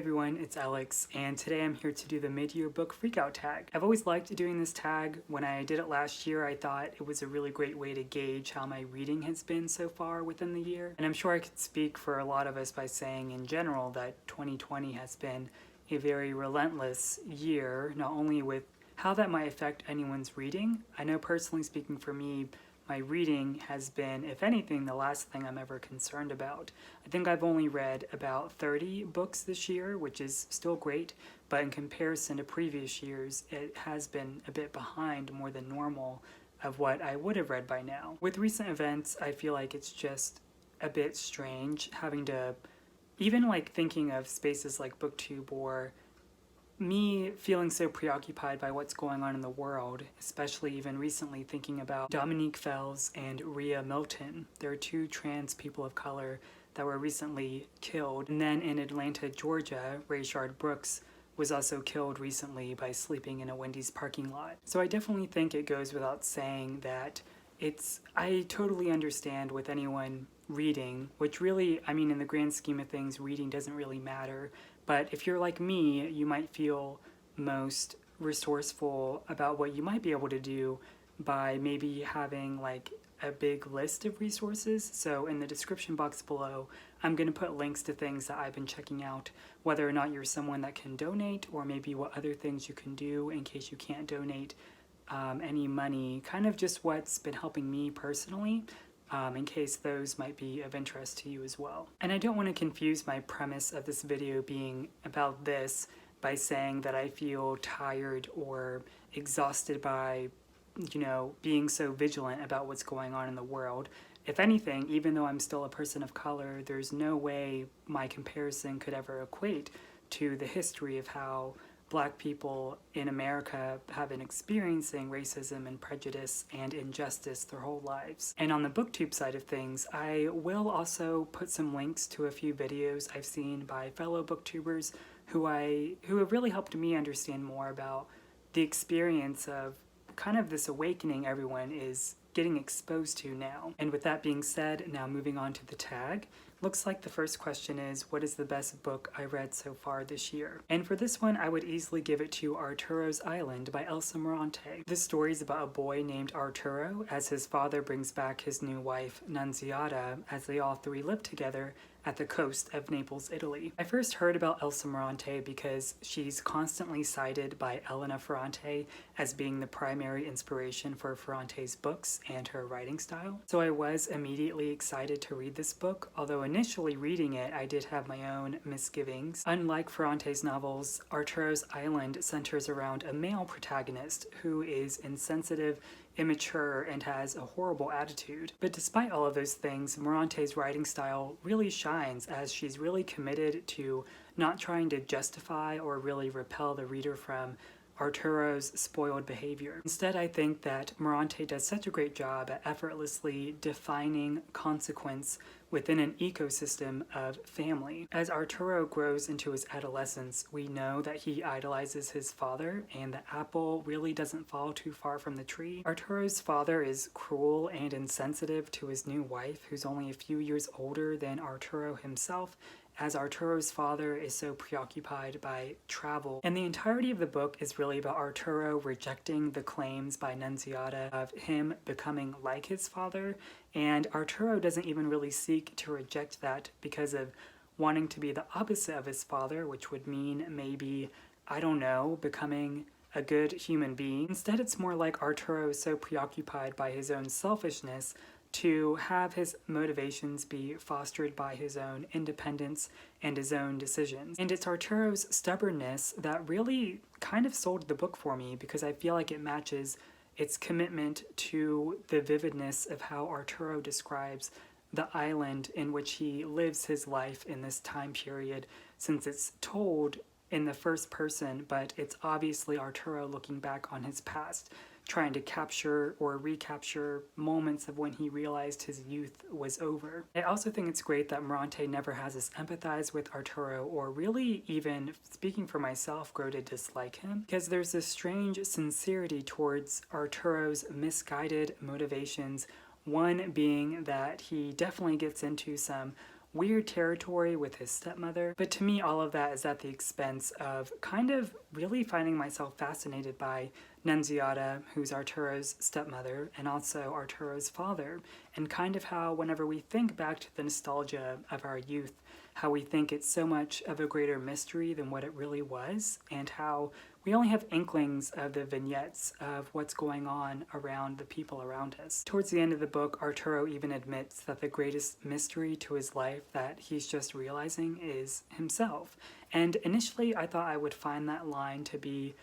Everyone, it's Alex, and today I'm here to do the mid-year book Freakout tag. I've always liked doing this tag. When I did it last year, I thought it was a really great way to gauge how my reading has been so far within the year. And I'm sure I could speak for a lot of us by saying in general that 2020 has been a very relentless year, not only with how that might affect anyone's reading. I know personally speaking for me, my reading has been, if anything, the last thing I'm ever concerned about. I think I've only read about 30 books this year, which is still great, but in comparison to previous years, it has been a bit behind more than normal of what I would have read by now. With recent events, I feel like it's just a bit strange having to, even like thinking of spaces like BookTube or me feeling so preoccupied by what's going on in the world, especially even recently thinking about Dominique Fells and Rhea Milton. They're two trans people of color that were recently killed. And then in Atlanta, Georgia, Rayshard Brooks was also killed recently by sleeping in a Wendy's parking lot. So I definitely think it goes without saying that I totally understand with anyone reading, which really, I mean, in the grand scheme of things, reading doesn't really matter. But if you're like me, you might feel most resourceful about what you might be able to do by maybe having like a big list of resources. So in the description box below, I'm going to put links to things that I've been checking out, whether or not you're someone that can donate, or maybe what other things you can do in case you can't donate any money, kind of just what's been helping me personally, in case those might be of interest to you as well. And I don't want to confuse my premise of this video being about this by saying that I feel tired or exhausted by, being so vigilant about what's going on in the world. If anything, even though I'm still a person of color, there's no way my comparison could ever equate to the history of how Black people in America have been experiencing racism and prejudice and injustice their whole lives. And on the BookTube side of things, I will also put some links to a few videos I've seen by fellow booktubers who have really helped me understand more about the experience of kind of this awakening everyone is getting exposed to now. And with that being said, now moving on to the tag. Looks like the first question is, what is the best book I read so far this year? And for this one, I would easily give it to Arturo's Island by Elsa Morante. This story is about a boy named Arturo as his father brings back his new wife, Nunziata, as they all three live together at the coast of Naples, Italy. I first heard about Elsa Morante because she's constantly cited by Elena Ferrante as being the primary inspiration for Ferrante's books and her writing style. So I was immediately excited to read this book, although initially reading it, I did have my own misgivings. Unlike Ferrante's novels, Arturo's Island centers around a male protagonist who is insensitive, immature, and has a horrible attitude. But despite all of those things, Morante's writing style really shines as she's really committed to not trying to justify or really repel the reader from Arturo's spoiled behavior. Instead, I think that Morante does such a great job at effortlessly defining consequence within an ecosystem of family. As Arturo grows into his adolescence, we know that he idolizes his father, and the apple really doesn't fall too far from the tree. Arturo's father is cruel and insensitive to his new wife, who's only a few years older than Arturo himself, as Arturo's father is so preoccupied by travel. And the entirety of the book is really about Arturo rejecting the claims by Nunziata of him becoming like his father, and Arturo doesn't even really seek to reject that because of wanting to be the opposite of his father, which would mean maybe, I don't know, becoming a good human being. Instead, it's more like Arturo is so preoccupied by his own selfishness to have his motivations be fostered by his own independence and his own decisions. And it's Arturo's stubbornness that really kind of sold the book for me, because I feel like it matches its commitment to the vividness of how Arturo describes the island in which he lives his life in this time period, since it's told in the first person, but it's obviously Arturo looking back on his past, trying to capture or recapture moments of when he realized his youth was over. I also think it's great that Morante never has us empathize with Arturo or really even, speaking for myself, grow to dislike him, because there's this strange sincerity towards Arturo's misguided motivations, one being that he definitely gets into some weird territory with his stepmother. But to me, all of that is at the expense of kind of really finding myself fascinated by Nunziata, who's Arturo's stepmother, and also Arturo's father, and kind of how whenever we think back to the nostalgia of our youth, how we think it's so much of a greater mystery than what it really was, and how we only have inklings of the vignettes of what's going on around the people around us. Towards the end of the book, Arturo even admits that the greatest mystery to his life that he's just realizing is himself. And initially I thought I would find that line to be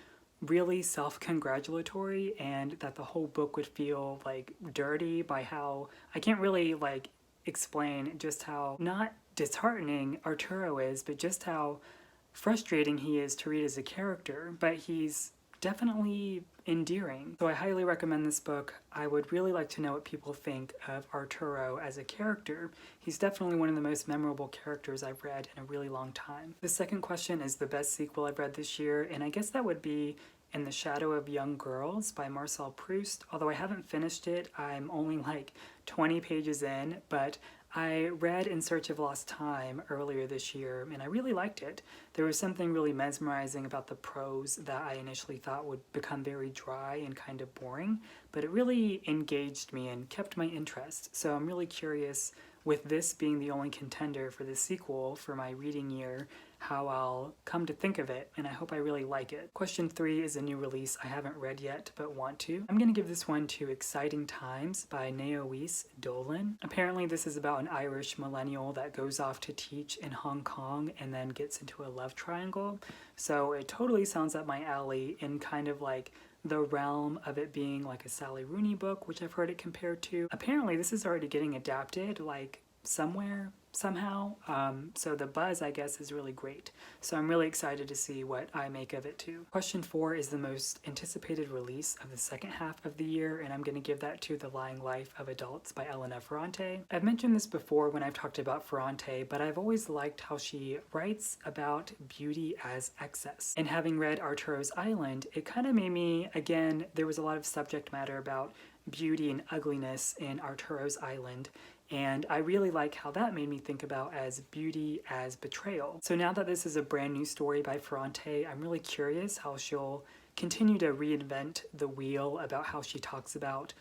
really self-congratulatory and that the whole book would feel like dirty by how I can't really like explain just how not disheartening Arturo is, but just how frustrating he is to read as a character, but he's definitely endearing. So I highly recommend this book. I would really like to know what people think of Arturo as a character. He's definitely one of the most memorable characters I've read in a really long time. The second question is the best sequel I've read this year, and I guess that would be In the Shadow of Young Girls by Marcel Proust. Although I haven't finished it, I'm only like 20 pages in, but I read In Search of Lost Time earlier this year, and I really liked it. There was something really mesmerizing about the prose that I initially thought would become very dry and kind of boring, but it really engaged me and kept my interest. So I'm really curious, with this being the only contender for the sequel for my reading year, how I'll come to think of it, and I hope I really like it. Question 3 is a new release I haven't read yet, but want to. I'm gonna give this one to Exciting Times by Naoise Dolan. Apparently this is about an Irish millennial that goes off to teach in Hong Kong and then gets into a love triangle. So it totally sounds up my alley in kind of like the realm of it being like a Sally Rooney book, which I've heard it compared to. Apparently this is already getting adapted like somewhere, somehow, so the buzz, I guess, is really great. So I'm really excited to see what I make of it too. Question 4 is the most anticipated release of the second half of the year, and I'm going to give that to The Lying Life of Adults by Elena Ferrante. I've mentioned this before when I've talked about Ferrante, but I've always liked how she writes about beauty as excess. And having read Arturo's Island, it kind of made me, again, there was a lot of subject matter about beauty and ugliness in Arturo's Island, and I really like how that made me think about as beauty as betrayal. So now that this is a brand new story by Ferrante, I'm really curious how she'll continue to reinvent the wheel about how she talks about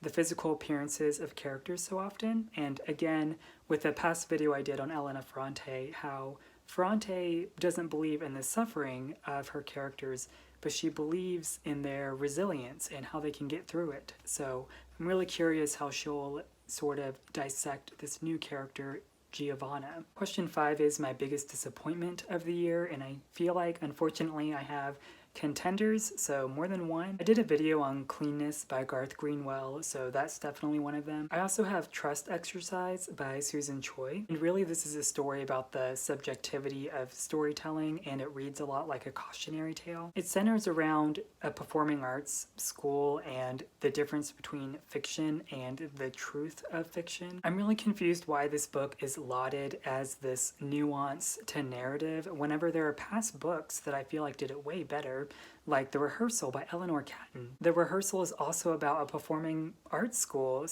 the physical appearances of characters so often. And again, with the past video I did on Elena Ferrante, how Ferrante doesn't believe in the suffering of her characters, but she believes in their resilience and how they can get through it. So I'm really curious how she'll sort of dissect this new character, Giovanna. Question 5 is my biggest disappointment of the year, and I feel like, unfortunately, I have contenders, so more than one. I did a video on Cleanness by Garth Greenwell, so that's definitely one of them. I also have Trust Exercise by Susan Choi, and really this is a story about the subjectivity of storytelling, and it reads a lot like a cautionary tale. It centers around a performing arts school and the difference between fiction and the truth of fiction. I'm really confused why this book is lauded as this nuance to narrative whenever there are past books that I feel like did it way better, like The Rehearsal by Eleanor Catton. The Rehearsal is also about a performing arts school,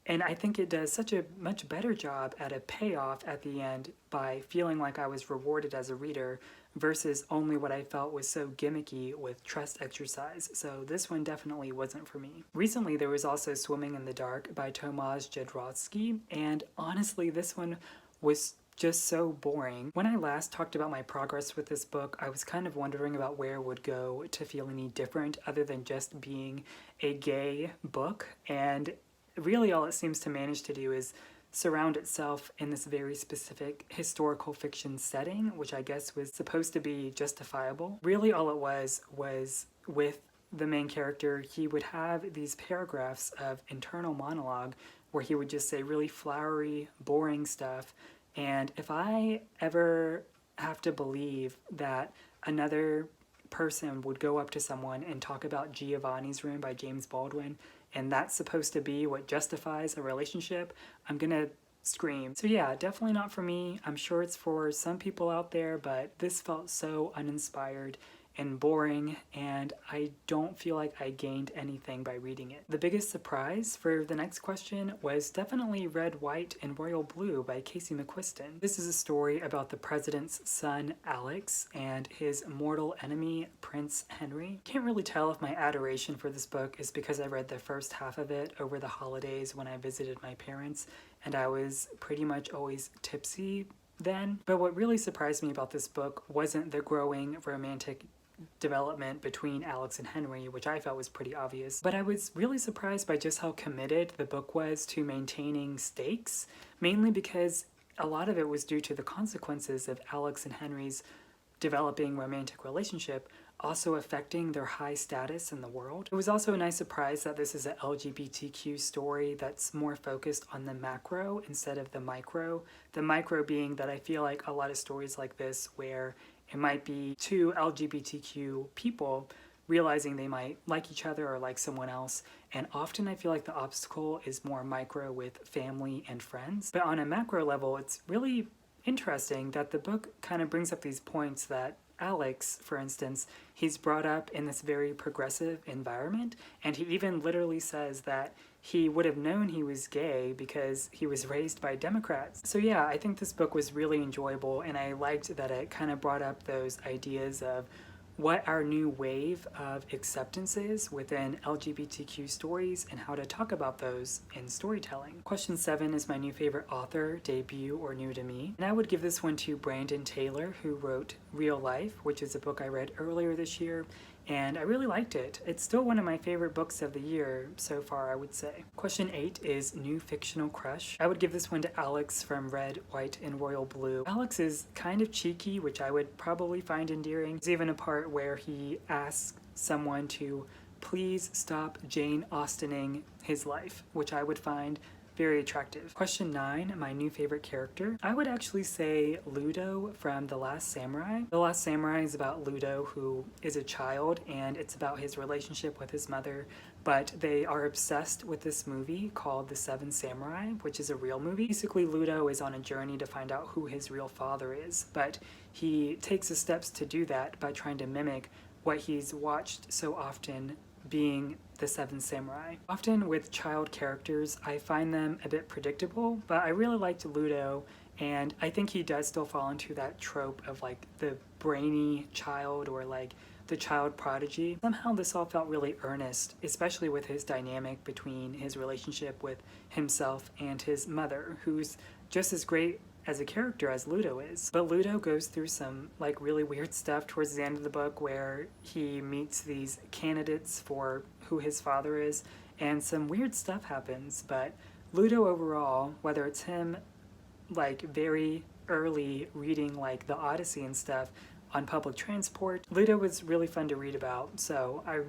and I think it does such a much better job at a payoff at the end by feeling like I was rewarded as a reader versus only what I felt was so gimmicky with Trust Exercise, so this one definitely wasn't for me. Recently there was also Swimming in the Dark by Tomasz Jadrowski, and honestly this one was just so boring. When I last talked about my progress with this book, I was kind of wondering about where it would go to feel any different other than just being a gay book, and really all it seems to manage to do is surround itself in this very specific historical fiction setting, which I guess was supposed to be justifiable. Really all it was with the main character, he would have these paragraphs of internal monologue where he would just say really flowery, boring stuff. And if I ever have to believe that another person would go up to someone and talk about Giovanni's Room by James Baldwin, and that's supposed to be what justifies a relationship, I'm gonna scream. So yeah, definitely not for me. I'm sure it's for some people out there, but this felt so uninspired and boring, and I don't feel like I gained anything by reading it. The biggest surprise for the next question was definitely Red, White, and Royal Blue by Casey McQuiston. This is a story about the president's son, Alex, and his mortal enemy, Prince Henry. Can't really tell if my adoration for this book is because I read the first half of it over the holidays when I visited my parents, and I was pretty much always tipsy then. But what really surprised me about this book wasn't the growing romantic development between Alex and Henry, which I felt was pretty obvious, but I was really surprised by just how committed the book was to maintaining stakes, mainly because a lot of it was due to the consequences of Alex and Henry's developing romantic relationship also affecting their high status in the world. It was also a nice surprise that this is an LGBTQ story that's more focused on the macro instead of the micro. The micro being that I feel like a lot of stories like this where it might be two LGBTQ people realizing they might like each other or like someone else, and often I feel like the obstacle is more micro with family and friends. But on a macro level, it's really interesting that the book kind of brings up these points that Alex, for instance, he's brought up in this very progressive environment, and he even literally says that he would have known he was gay because he was raised by Democrats. So yeah, I think this book was really enjoyable, and I liked that it kind of brought up those ideas of what our new wave of acceptance is within LGBTQ stories and how to talk about those in storytelling. Question 7 is my new favorite author, debut, or new to me. And I would give this one to Brandon Taylor, who wrote Real Life, which is a book I read earlier this year, and I really liked it. It's still one of my favorite books of the year so far, I would say. Question 8 is New Fictional Crush. I would give this one to Alex from Red, White, and Royal Blue. Alex is kind of cheeky, which I would probably find endearing. There's even a part where he asks someone to please stop Jane Austening his life, which I would find very attractive. Question 9, my new favorite character. I would actually say Ludo from The Last Samurai. The Last Samurai is about Ludo, who is a child, and it's about his relationship with his mother, but they are obsessed with this movie called The Seven Samurai, which is a real movie. Basically, Ludo is on a journey to find out who his real father is, but he takes the steps to do that by trying to mimic what he's watched so often, being the Seven Samurai. Often with child characters, I find them a bit predictable, but I really liked Ludo, and I think he does still fall into that trope of like the brainy child or like the child prodigy. Somehow this all felt really earnest, especially with his dynamic between his relationship with himself and his mother, who's just as great as a character as Ludo is. But Ludo goes through some like really weird stuff towards the end of the book where he meets these candidates for who his father is, and some weird stuff happens. But Ludo overall, whether it's him like very early reading like the Odyssey and stuff on public transport, Ludo was really fun to read about, so I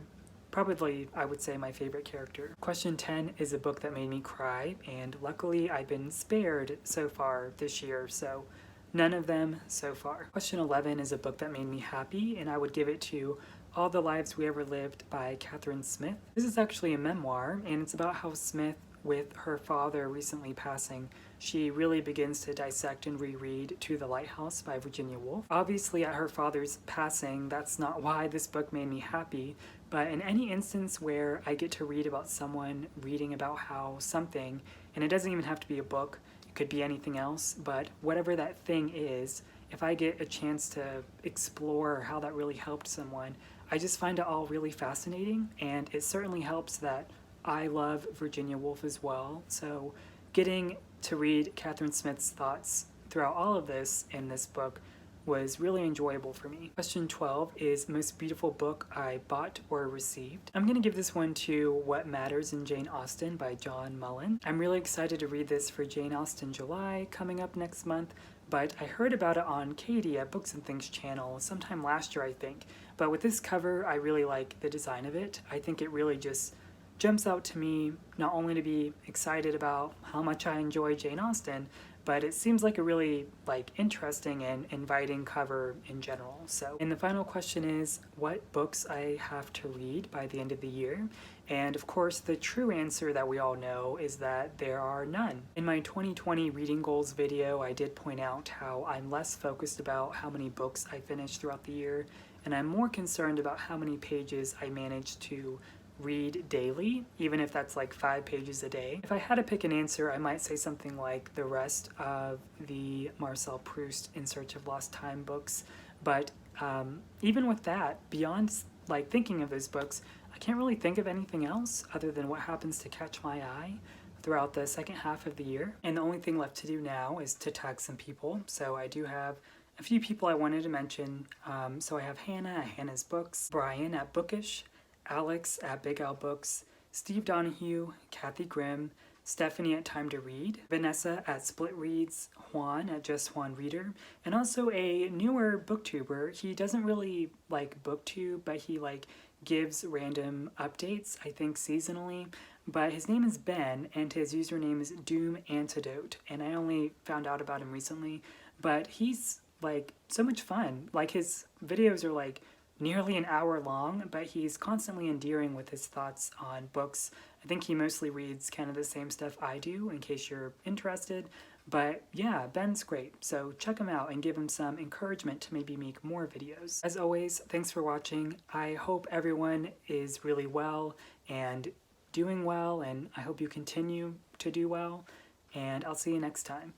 would say my favorite character. Question 10 is a book that made me cry, and luckily I've been spared so far this year, so none of them so far. Question 11 is a book that made me happy, and I would give it to All the Lives We Ever Lived by Catherine Smith. This is actually a memoir, and it's about how Smith, with her father recently passing, she really begins to dissect and reread To the Lighthouse by Virginia Woolf. Obviously at her father's passing, that's not why this book made me happy, but in any instance where I get to read about someone reading about how something, and it doesn't even have to be a book, it could be anything else, but whatever that thing is, if I get a chance to explore how that really helped someone, I just find it all really fascinating, and it certainly helps that I love Virginia Woolf as well, so getting to read Catherine Smith's thoughts throughout all of this in this book was really enjoyable for me. Question 12 is most beautiful book I bought or received. I'm gonna give this one to What Matters in Jane Austen by John Mullen. I'm really excited to read this for Jane Austen July coming up next month, but I heard about it on Katie at Books and Things channel sometime last year, I think. But with this cover, I really like the design of it. I think it really just jumps out to me, not only to be excited about how much I enjoy Jane Austen, but it seems like a really interesting and inviting cover in general. So, and the final question is what books I have to read by the end of the year. And of course, the true answer that we all know is that there are none. In my 2020 reading goals video, I did point out how I'm less focused about how many books I finish throughout the year, and I'm more concerned about how many pages I manage to read daily, even if that's like 5 pages a day. If I had to pick an answer, I might say something like the rest of the Marcel Proust In Search of Lost Time books, but even with that, beyond thinking of those books, I can't really think of anything else other than what happens to catch my eye throughout the second half of the year. And the only thing left to do now is to tag some people. So I do have a few people I wanted to mention. So I have Hannah at Hannah's Books, Brian at Bookish, Alex at Big Al Books, Steve Donahue, Kathy Grimm, Stephanie at Time to Read, Vanessa at Split Reads, Juan at Just Juan Reader, and also a newer booktuber. He doesn't really booktube, but he gives random updates, I think seasonally, but his name is Ben and his username is Doom Antidote, and I only found out about him recently, but he's so much fun. His videos are nearly an hour long, but he's constantly endearing with his thoughts on books. I think he mostly reads kind of the same stuff I do, in case you're interested. But yeah, Ben's great, so check him out and give him some encouragement to maybe make more videos. As always, thanks for watching. I hope everyone is really well and doing well, and I hope you continue to do well, and I'll see you next time.